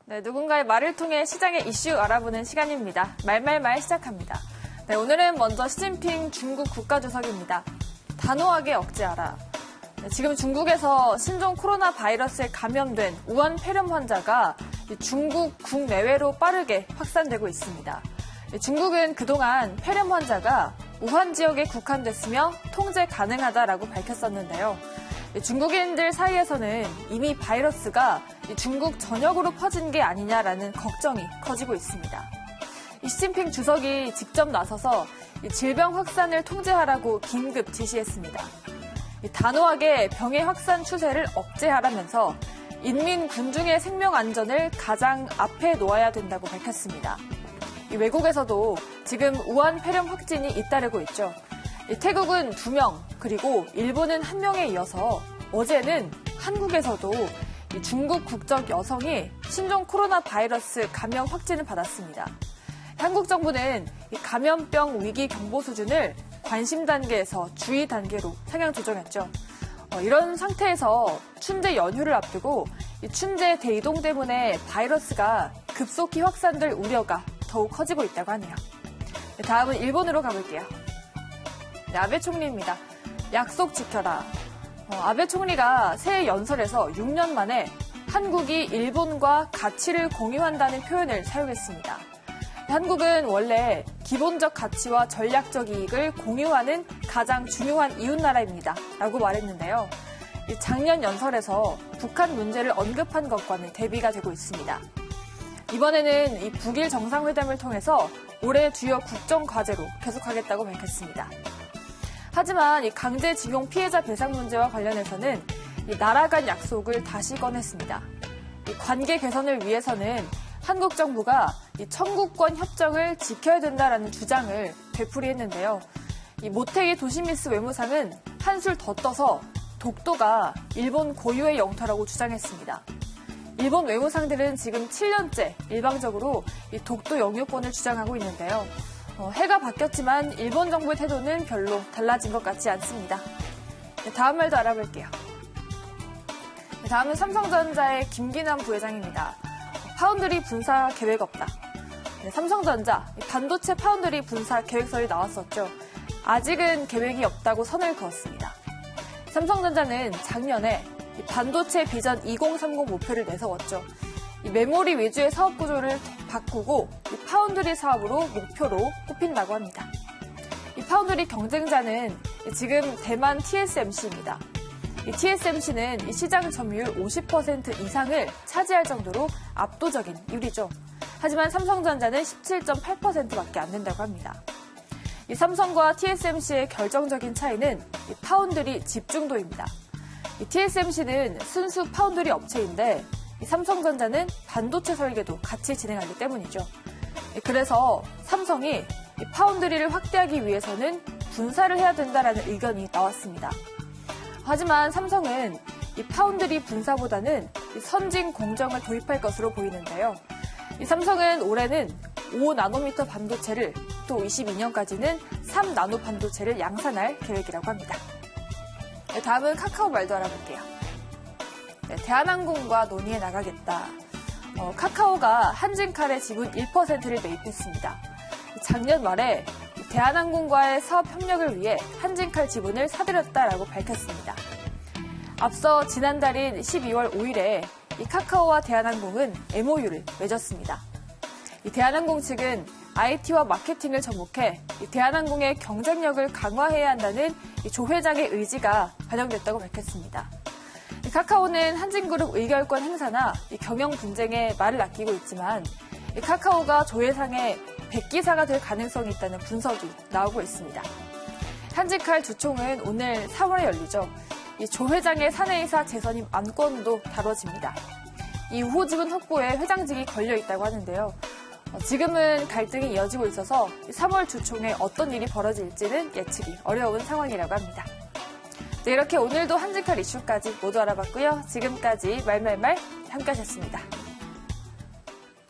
네, 누군가의 말을 통해 시장의 이슈 알아보는 시간입니다. 말말말 시작합니다. 네, 오늘은 먼저 시진핑 중국 국가주석입니다. 단호하게 억제하라. 네, 지금 중국에서 신종 코로나 바이러스에 감염된 우한 폐렴 환자가 중국 국내외로 빠르게 확산되고 있습니다. 네, 중국은 그동안 폐렴 환자가 우한 지역에 국한됐으며 통제 가능하다라고 밝혔었는데요. 중국인들 사이에서는 이미 바이러스가 중국 전역으로 퍼진 게 아니냐라는 걱정이 커지고 있습니다. 시진핑 주석이 직접 나서서 질병 확산을 통제하라고 긴급 지시했습니다. 단호하게 병의 확산 추세를 억제하라면서 인민 군중의 생명 안전을 가장 앞에 놓아야 된다고 밝혔습니다. 외국에서도 지금 우한 폐렴 확진이 잇따르고 있죠. 태국은 2명, 그리고 일본은 1명에 이어서 어제는 한국에서도 중국 국적 여성이 신종 코로나 바이러스 감염 확진을 받았습니다. 한국 정부는 감염병 위기 경보 수준을 관심 단계에서 주의 단계로 상향 조정했죠. 이런 상태에서 춘제 연휴를 앞두고 춘제 대이동 때문에 바이러스가 급속히 확산될 우려가 더욱 커지고 있다고 하네요. 다음은 일본으로 가볼게요. 네, 아베 총리입니다. 약속 지켜라. 아베 총리가 새해 연설에서 6년 만에 한국이 일본과 가치를 공유한다는 표현을 사용했습니다. 한국은 원래 기본적 가치와 전략적 이익을 공유하는 가장 중요한 이웃나라입니다. 라고 말했는데요. 작년 연설에서 북한 문제를 언급한 것과는 대비가 되고 있습니다. 이번에는 이 북일 정상회담을 통해서 올해 주요 국정과제로 계속하겠다고 밝혔습니다. 하지만 이 강제징용 피해자 배상 문제와 관련해서는 이 나라 간 약속을 다시 꺼냈습니다. 이 관계 개선을 위해서는 한국 정부가 이 청구권 협정을 지켜야 된다라는 주장을 되풀이했는데요. 이 모테기 도시미스 외무상은 한술 더 떠서 독도가 일본 고유의 영토라고 주장했습니다. 일본 외무상들은 지금 7년째 일방적으로 이 독도 영유권을 주장하고 있는데요. 해가 바뀌었지만 일본 정부의 태도는 별로 달라진 것 같지 않습니다. 네, 다음 말도 알아볼게요. 네, 다음은 삼성전자의 김기남 부회장입니다. 파운드리 분사 계획 없다. 네, 삼성전자 반도체 파운드리 분사 계획서에 나왔었죠. 아직은 계획이 없다고 선을 그었습니다. 삼성전자는 작년에 반도체 비전 2030 목표를 내세웠죠. 메모리 위주의 사업 구조를 바꾸고 파운드리 사업으로 목표로 꼽힌다고 합니다. 이 파운드리 경쟁자는 지금 대만 TSMC입니다. 이 TSMC는 이 시장 점유율 50% 이상을 차지할 정도로 압도적인 유리죠. 하지만 삼성전자는 17.8%밖에 안 된다고 합니다. 이 삼성과 TSMC의 결정적인 차이는 이 파운드리 집중도입니다. 이 TSMC는 순수 파운드리 업체인데 이 삼성전자는 반도체 설계도 같이 진행하기 때문이죠. 그래서 삼성이 이 파운드리를 확대하기 위해서는 분사를 해야 된다라는 의견이 나왔습니다. 하지만 삼성은 이 파운드리 분사보다는 이 선진 공정을 도입할 것으로 보이는데요. 이 삼성은 올해는 5나노미터 반도체를 또 22년까지는 3나노 반도체를 양산할 계획이라고 합니다. 네, 다음은 카카오 말도 알아볼게요. 네, 대한항공과 논의해 나가겠다. 카카오가 한진칼의 지분 1%를 매입했습니다. 작년 말에 대한항공과의 사업 협력을 위해 한진칼 지분을 사들였다라고 밝혔습니다. 앞서 지난달인 12월 5일에 이 카카오와 대한항공은 MOU를 맺었습니다. 이 대한항공 측은 IT와 마케팅을 접목해 이 대한항공의 경쟁력을 강화해야 한다는 이 조 회장의 의지가 반영됐다고 밝혔습니다. 이 카카오는 한진그룹 의결권 행사나 이 경영 분쟁에 말을 아끼고 있지만 이 카카오가 조 회장의 백기사가 될 가능성이 있다는 분석이 나오고 있습니다. 한진칼 주총은 오늘 3월에 열리죠. 이 조 회장의 사내이사 재선임 안건도 다뤄집니다. 이 우호지분 확보에 회장직이 걸려 있다고 하는데요. 지금은 갈등이 이어지고 있어서 3월 주총에 어떤 일이 벌어질지는 예측이 어려운 상황이라고 합니다. 네, 이렇게 오늘도 한진칼 이슈까지 모두 알아봤고요. 지금까지 말말말 함께 하셨습니다.